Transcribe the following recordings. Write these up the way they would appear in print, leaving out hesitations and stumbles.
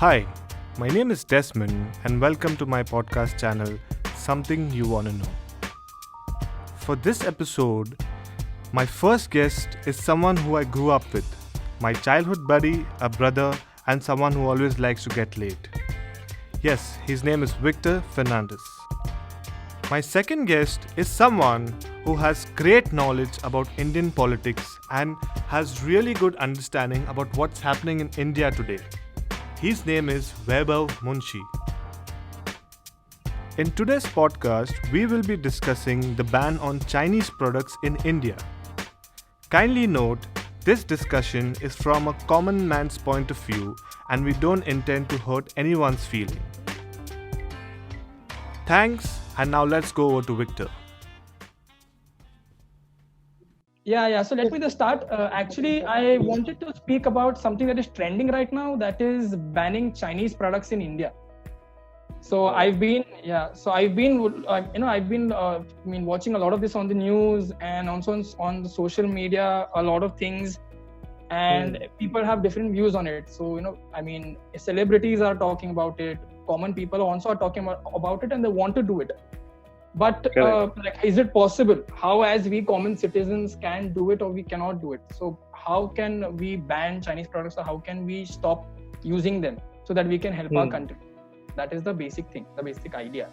Hi, my name is Desmond and welcome to my podcast channel, Something You Wanna Know. For this episode, my first guest is someone who I grew up with, my childhood buddy, a brother, and someone who always likes to get late. Yes, his name is Victor Fernandez. My second guest is someone who has great knowledge about Indian politics and has really good understanding about what's happening in India today. His name is Vaibhav Munshi. In today's podcast, we will be discussing the ban on Chinese products in India. Kindly note, this discussion is from a common man's point of view and we don't intend to hurt anyone's feeling. Thanks, and now let's go over to Victor. Yeah. So let me just start. Actually, I wanted to speak about something that is trending right now, that is banning Chinese products in India. So I've been watching a lot of this on the news and also on the social media, a lot of things, and people have different views on it. So, celebrities are talking about it, common people also are talking about it, and they want to do it. But is it possible? How, as we common citizens, can do it or we cannot do it? So how can we ban Chinese products, or how can we stop using them so that we can help our country? That is the basic thing, the basic idea.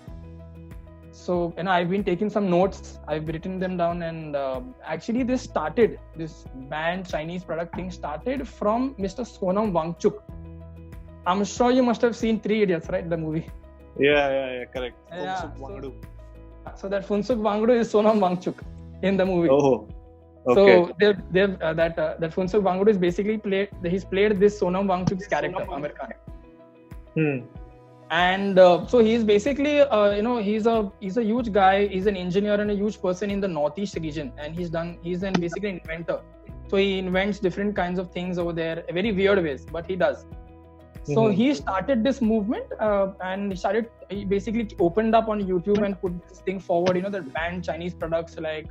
So, I've been taking some notes, I've written them down, and actually this ban Chinese product thing started from Mr. Sonam Wangchuk. I'm sure you must have seen Three Idiots, right? The movie. Yeah, correct. So that Funsuk Wangdu is Sonam Wangchuk in the movie. Oh, okay. So that Funsuk Wangdu is basically he's played this Sonam Wangchuk's character, Amir Khan. And so he's basically, he's a huge guy. He's an engineer and a huge person in the Northeast region, and he's basically an inventor. So he invents different kinds of things over there, very weird ways, but he does. So he started this movement, and he basically opened up on YouTube and put this thing forward, that ban Chinese products, like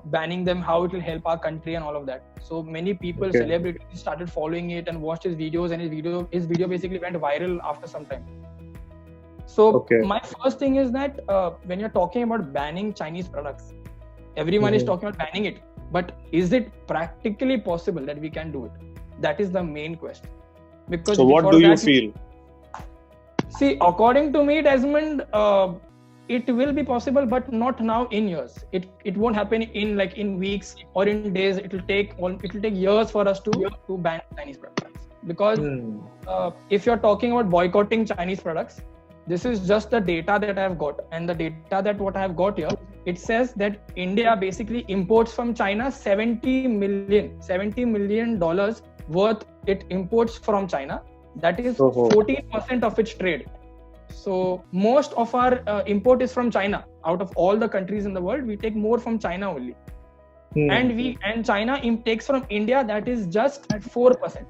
banning them, how it will help our country and all of that. So many people, celebrities, started following it and watched his videos, and his video basically went viral after some time. So my first thing is that when you're talking about banning Chinese products, everyone is talking about banning it, but is it practically possible that we can do it? That is the main question. Because so what do you feel? See, according to me, Desmond, it will be possible, but not now in years. It won't happen in weeks or in days. It will take years for us to ban Chinese products. Because if you're talking about boycotting Chinese products, this is just the data that I have got, and the data that what I have got here, it says that India basically imports from China $70 million worth. It imports from China. That is 14% of its trade. So most of our import is from China. Out of all the countries in the world, we take more from China only. And China takes from India, that is just at 4%.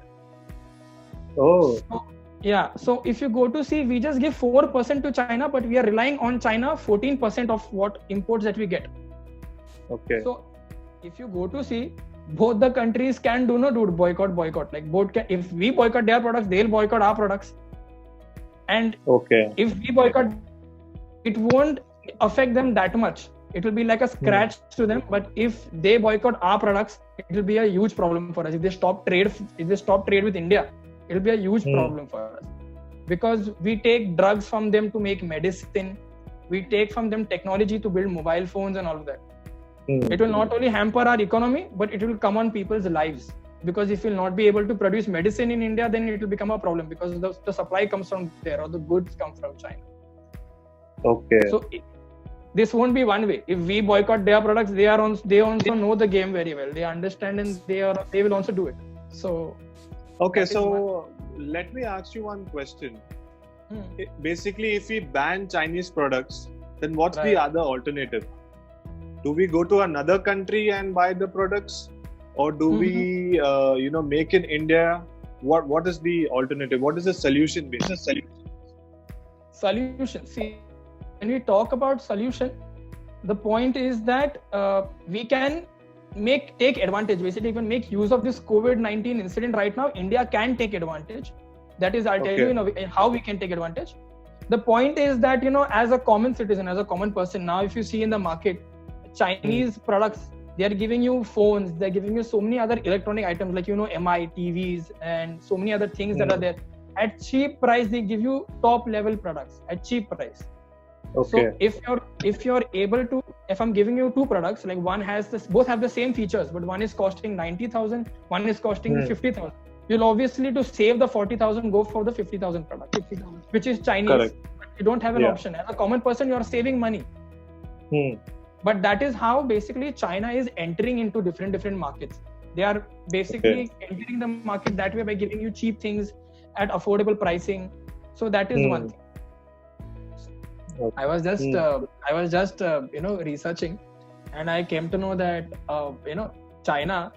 So if you go to see, we just give 4% to China, but we are relying on China 14% of what imports that we get. So if you go to see, both the countries can do boycott. Like if we boycott their products, they'll boycott our products. And if we boycott, it won't affect them that much. It will be like a scratch to them. But if they boycott our products, it will be a huge problem for us. If they stop trade with India, it will be a huge problem for us. Because we take drugs from them to make medicine. We take from them technology to build mobile phones and all of that. It will not only hamper our economy, but it will come on people's lives. Because if we'll not be able to produce medicine in India, then it will become a problem, because the supply comes from there, or the goods come from China. So this won't be one way. If we boycott their products, they also know the game very well. They understand, and they will also do it. So let me ask you one question. Basically, if we ban Chinese products, then what's the other alternative? Do we go to another country and buy the products, or do we, make in India? What is the alternative? What is the solution? Solution. See, when we talk about solution, the point is that we can take advantage. Basically, you can make use of this COVID-19 incident right now. India can take advantage That is, I'll tell you in how we can take advantage. The point is that, as a common citizen, as a common person, now if you see in the market, Chinese products, they are giving you phones, they're giving you so many other electronic items like, MI, TVs, and so many other things that are there. At cheap price, they give you top level products at cheap price. So if you're able to, if I'm giving you two products, like one has this, both have the same features, but one is costing 90,000, one is costing 50,000. You'll obviously, to save the 40,000, go for the 50,000 product, which is Chinese. Correct. You don't have an option. As a common person, you are saving money. But that is how basically China is entering into different markets. They are basically entering the market that way by giving you cheap things at affordable pricing. So that is one thing. I was just researching, and I came to know that China,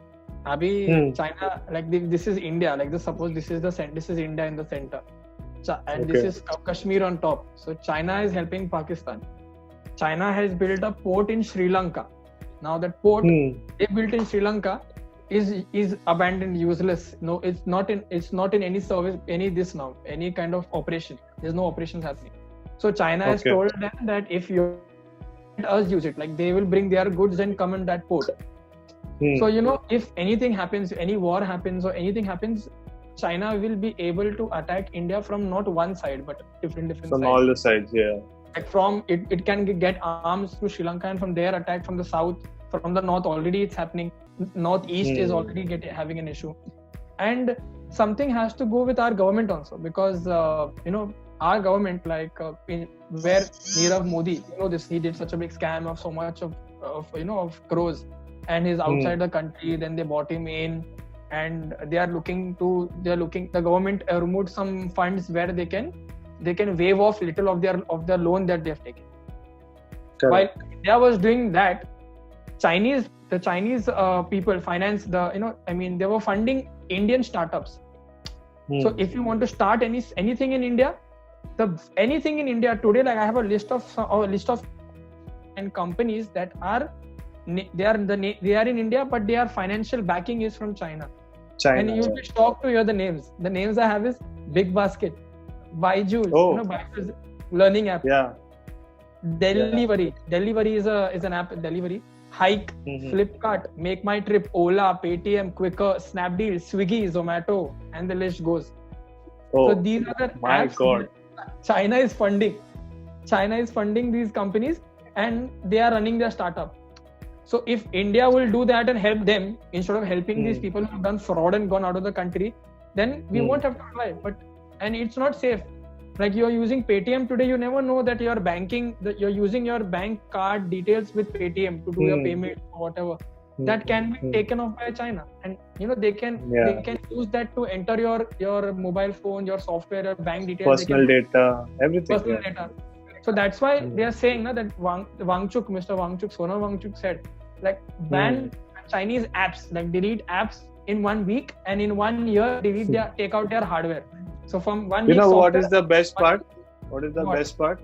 China, like this is India. Like suppose this is India in the center, and this is Kashmir on top. So China is helping Pakistan. China has built a port in Sri Lanka. Now that port they built in Sri Lanka is abandoned, useless. No, it's not in any service, any kind of operation. There's no operations happening. So China has told them that if you let us use it, like they will bring their goods and come in that port. So if anything happens, any war happens or anything happens, China will be able to attack India from not one side but different from sides. All the sides, Like from it can get arms to Sri Lanka, and from there attack from the south, from the north. Already it's happening. Northeast is already having an issue, and something has to go with our government also, because our government, like where Nirav Modi, he did such a big scam of so much of crores, and he's outside the country. Then they bought him in, and the government removed some funds where they can waive off little of their loan that they have taken. While India was doing that, the Chinese people finance they were funding Indian startups. So if you want to start anything in India, anything in India today, like I have a list of and companies that are they are in India, but their financial backing is from China. And you'll be shocked to hear the names. The names I have is Big Basket, Byju's, Byju's learning app. Delivery is an app. Delivery. Hike, Flipkart, Make My Trip, Ola, Paytm, Quicker, Snapdeal, Swiggy, Zomato, and the list goes. So these are the apps. God. China is funding these companies, and they are running their startup. So if India will do that and help them instead of helping these people who have done fraud and gone out of the country, then we won't have to apply. And it's not safe. Like you're using Paytm today, you never know that you're using your bank card details with Paytm to do your payment or whatever. That can be taken off by China, and they can use that to enter your mobile phone, your software, your bank details, personal data, everything. Personal data. So that's why they are saying that Mr. Wangchuk, Sonal Wangchuk said, like ban Chinese apps, like delete apps in 1 week, and in 1 year take out their hardware. So from 1 week. What is the best part? Best part?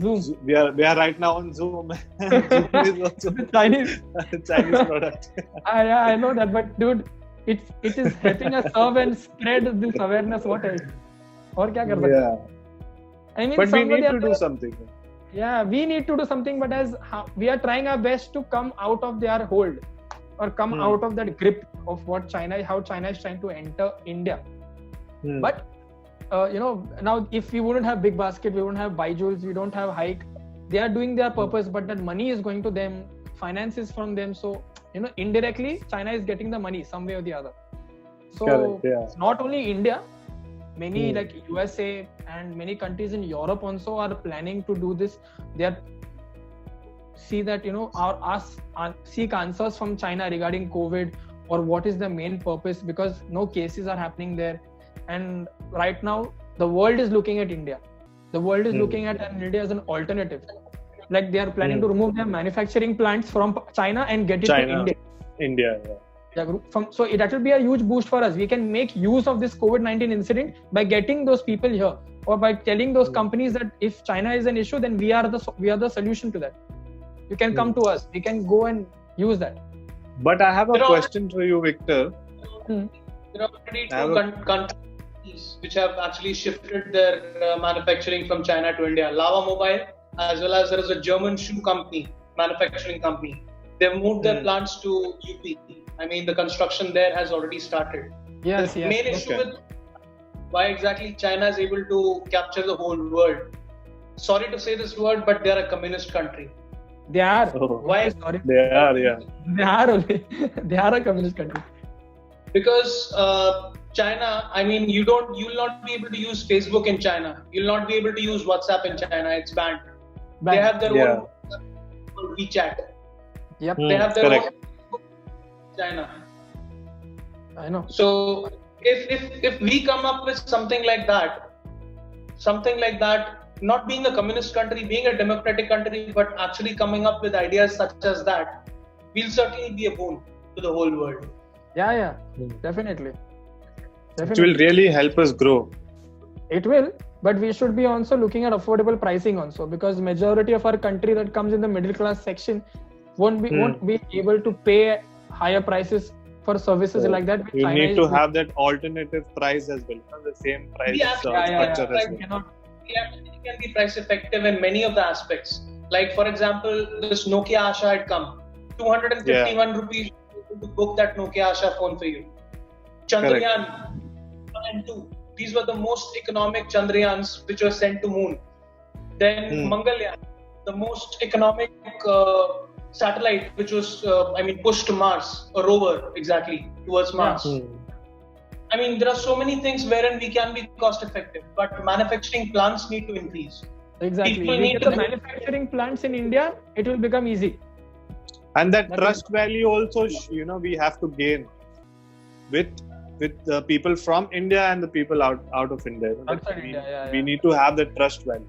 Zoom. We are right now on Zoom. Zoom is also Chinese product. I know that, but dude, it is helping us serve and spread this awareness. What else? Or kya kar sakte? I mean, but we need to do something. Yeah, we need to do something, but we are trying our best to come out of their hold or come out of that grip of how China is trying to enter India. But now if we wouldn't have Big Basket, we wouldn't have Byju's, we don't have Hike. They are doing their purpose, but that money is going to them, finance is from them. So indirectly, China is getting the money some way or the other. So not only India, many like USA and many countries in Europe also are planning to do this. They are see that seek answers from China regarding COVID, or what is the main purpose, because no cases are happening there. And right now the world is looking at India. The world is looking at India as an alternative. Like they are planning to remove their manufacturing plants from China and get it to India. So that will be a huge boost for us. We can make use of this COVID-19 incident by getting those people here, or by telling those companies that if China is an issue, then we are the solution to that. You can come to us. We can go and use that. But I have a question for you, Victor. There are already companies which have actually shifted their manufacturing from China to India. Lava Mobile, as well as there is a German shoe company, manufacturing company. They've moved their plants to UP. I mean, the construction there has already started. Yes, the main issue with why exactly China is able to capture the whole world. Sorry to say this word, but they are a communist country. They are. Why? Sorry. They are, yeah. They are only. They are a communist country. Because China, I mean, you will not be able to use Facebook in China. You'll not be able to use WhatsApp in China. It's banned. They have their own WeChat. Yep. They have their own China. I know. So if we come up with something like that, not being a communist country, being a democratic country, but actually coming up with ideas such as that, we'll certainly be a boon to the whole world. Yeah, definitely. It will really help us grow. It will, but we should be also looking at affordable pricing also, because majority of our country that comes in the middle class section won't be able to pay higher prices for services like that. You need to have that alternative price as well, the same price structure as well. It can be price effective in many of the aspects. Like for example, this Nokia Asha had come. 251 rupees to book that Nokia Asha phone for you. Chandrayaan 1 and 2. These were the most economic Chandrayaans which were sent to moon. Then Mangalyaan, the most economic satellite which was pushed to Mars, a rover exactly towards Mars. I mean, there are so many things wherein we can be cost effective, but manufacturing plants need to increase. Exactly. People need the manufacturing plants in India, it will become easy. And that trust value also, we have to gain with the people from India and the people out of India. We need to have that trust value.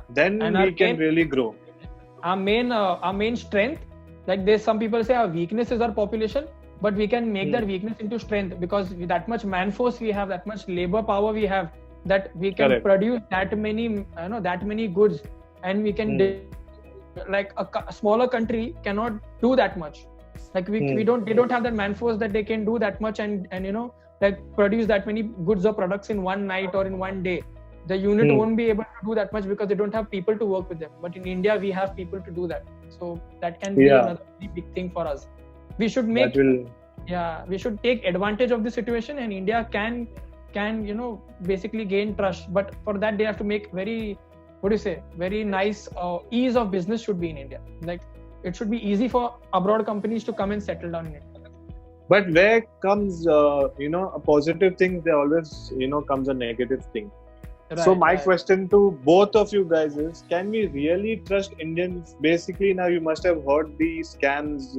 Then and we can really grow. Our main strength, like there's some people say our weakness is our population, but we can make that weakness into strength, because with that much man force we have, that much labor power we have, that we can produce that many goods, and we can like a smaller country cannot do that much. Like they don't have that man force that they can do that much and like produce that many goods or products in one night or in one day. The unit won't be able to do that much because they don't have people to work with them. But in India, we have people to do that. So that can be another very big thing for us. We should we should take advantage of the situation, and India can basically gain trust. But for that, they have to make very nice ease of business should be in India. Like it should be easy for abroad companies to come and settle down in it. But where comes a positive thing, there always comes a negative thing. So my question to both of you guys is, can we really trust Indians? Basically, now you must have heard the scams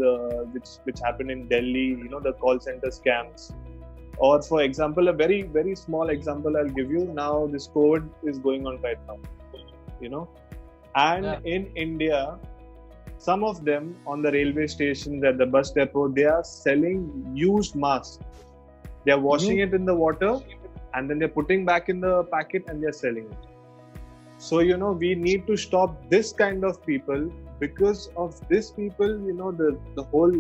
which happen in Delhi, the call center scams. Or for example, a very, very small example I'll give you. Now this COVID is going on right now, and in India, some of them on the railway stations, at the bus depot, they are selling used masks. They are washing it in the water, and then they're putting back in the packet and they're selling it. So, we need to stop this kind of people. Because of this people, the whole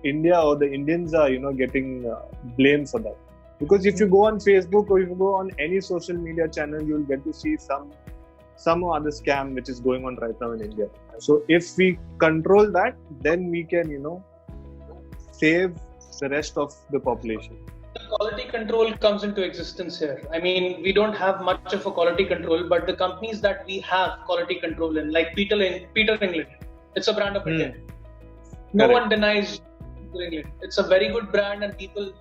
India or the Indians are, getting blamed for that. Because if you go on Facebook or if you go on any social media channel, you'll get to see some or other scam which is going on right now in India. So if we control that, then we can, save the rest of the population. The quality control comes into existence here. I mean, we don't have much of a quality control, but the companies that we have quality control in, like Peter England, it's a brand of India. No one denies Peter England. It's a very good brand, and people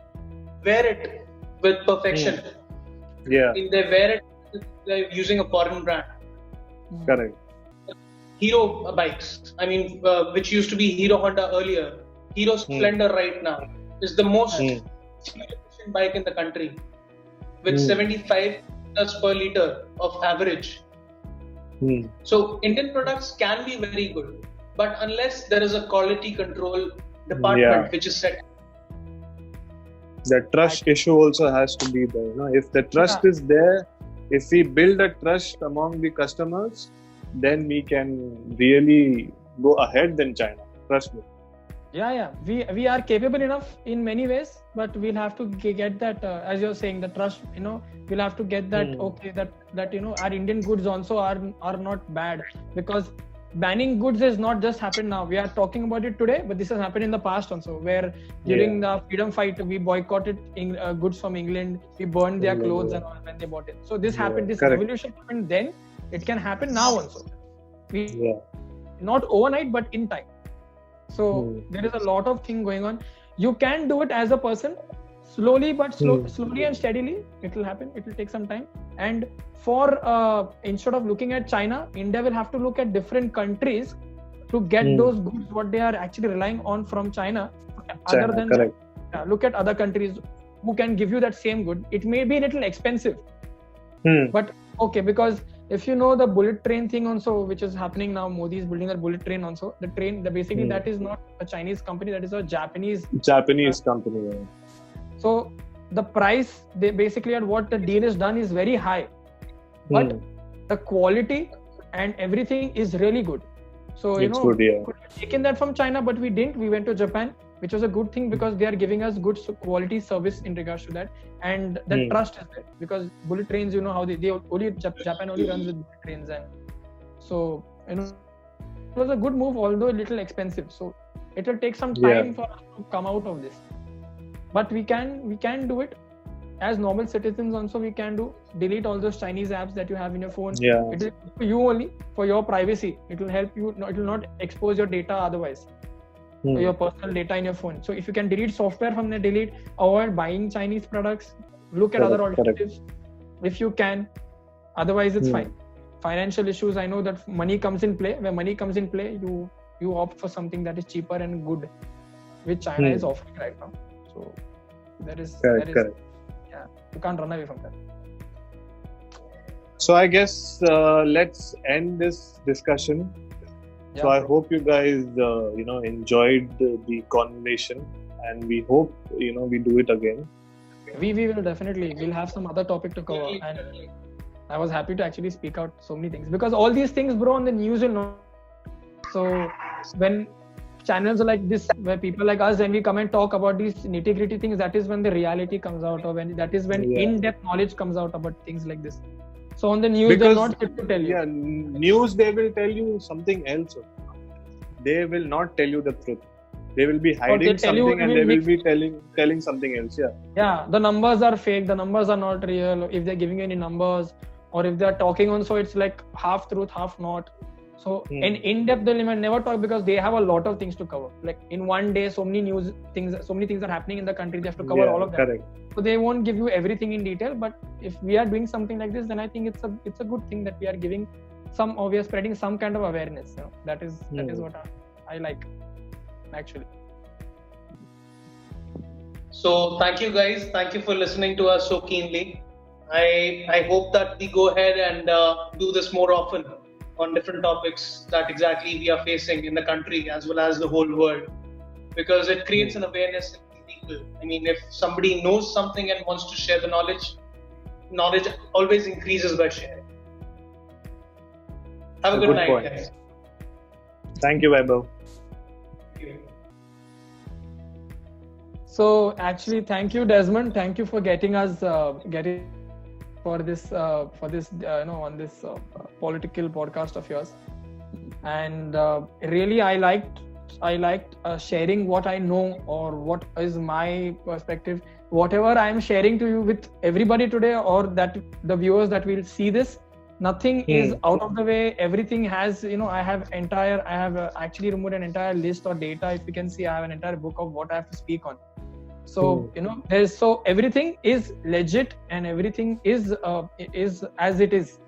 wear it with perfection. Yeah. They wear it, they're using a foreign brand. Correct. Hero bikes, which used to be Hero Honda earlier. Hero Splendor right now is the most efficient bike in the country, with 75 liters per liter of average. So Indian products can be very good, but unless there is a quality control department which is set, the trust issue also has to be there. If the trust is there, if we build a trust among the customers, then we can really go ahead than China. Trust me. We are capable enough in many ways, but we'll have to get that as you're saying, the trust, we'll have to get that okay, that our Indian goods also are not bad, because banning goods has not just happened now. We are talking about it today, but this has happened in the past also, where during the freedom fight we boycotted goods from England, we burned their clothes and all when they bought it. So this happened, this revolution happened then, it can happen now also. Not overnight, but in time. So there is a lot of thing going on. You can do it as a person, slowly and steadily. It will happen. It will take some time. And for instead of looking at China, India will have to look at different countries to get those goods what they are actually relying on from China. Other than that, look at other countries who can give you that same good. It may be a little expensive, but okay, because if you know the bullet train thing also, which is happening now, Modi is building a bullet train also. The train, basically that is not a Chinese company, that is a Japanese company. Yeah. So the price, they basically at what the deal is done is very high, but the quality and everything is really good. So we could have taken that from China, but we didn't. We went to Japan, which was a good thing because they are giving us good quality service in regards to that, and the trust is there, because bullet trains, how they only Japan only runs with bullet trains, and so it was a good move, although a little expensive. So it will take some time for us to come out of this, but we can do it as normal citizens. Also, we can delete all those Chinese apps that you have in your phone. It will for you only, for your privacy. It will help you. It will not expose your data otherwise. Your personal data in your phone. So if you can delete software from there, avoid buying Chinese products, look at other alternatives if you can. Otherwise, it's fine. Financial issues, I know that money comes in play. When money comes in play, you opt for something that is cheaper and good, which China is offering right now. So that is you can't run away from that. So I guess let's end this discussion. So I hope you guys, enjoyed the conversation, and we hope, we do it again. We will definitely. We'll have some other topic to cover, and I was happy to actually speak out so many things, because all these things, bro, on the news will not. So when channels like this, where people like us, when we come and talk about these nitty-gritty things, that is when the reality comes out, or that is when in-depth knowledge comes out about things like this. So on the news, they're not here to tell you. Yeah, news, they will tell you something else. They will not tell you the truth. They will be hiding something, and they will be telling something else. Yeah, the numbers are fake. The numbers are not real. If they're giving you any numbers, or if they're talking on, so it's like half truth, half not. So in-depth, they'll never talk, because they have a lot of things to cover. Like in one day, so many things are happening in the country. They have to cover all of them. Correct. So they won't give you everything in detail. But if we are doing something like this, then I think it's a good thing that we are giving we are spreading some kind of awareness. That is what I like, actually. So thank you guys. Thank you for listening to us so keenly. I hope that we go ahead and do this more often on different topics that exactly we are facing in the country as well as the whole world, because it creates an awareness in people. I mean, if somebody knows something and wants to share the knowledge always increases by sharing. Have a good night, guys. Thank you, Vaibhav. So actually, thank you, Desmond. Thank you for getting us for this on this political podcast of yours. And really, I liked sharing what I know, or what is my perspective. Whatever I am sharing to you with everybody today, or that the viewers that will see this, nothing is out of the way. Everything has, I have actually removed an entire list or data. If you can see, I have an entire book of what I have to speak on. So so everything is legit, and everything is as it is.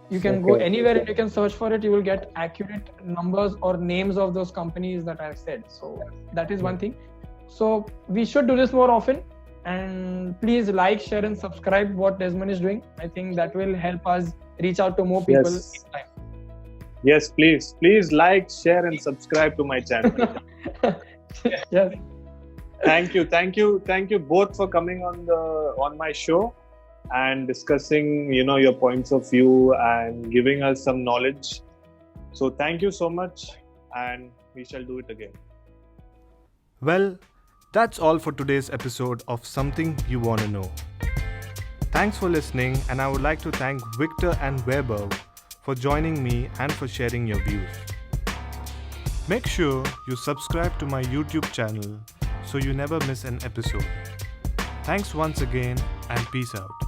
You can go anywhere and you can search for it. You will get accurate numbers or names of those companies that I've said. So that is one thing. So we should do this more often, and please like, share, and subscribe what Desmond is doing. I think that will help us reach out to more people in time. Yes, please like, share, and subscribe to my channel. Yes. Thank you both for coming on my show and discussing, your points of view and giving us some knowledge. So thank you so much, and we shall do it again. Well, that's all for today's episode of Something You Wanna Know. Thanks for listening, and I would like to thank Victor and Weber for joining me and for sharing your views. Make sure you subscribe to my YouTube channel so you never miss an episode. Thanks once again, and peace out.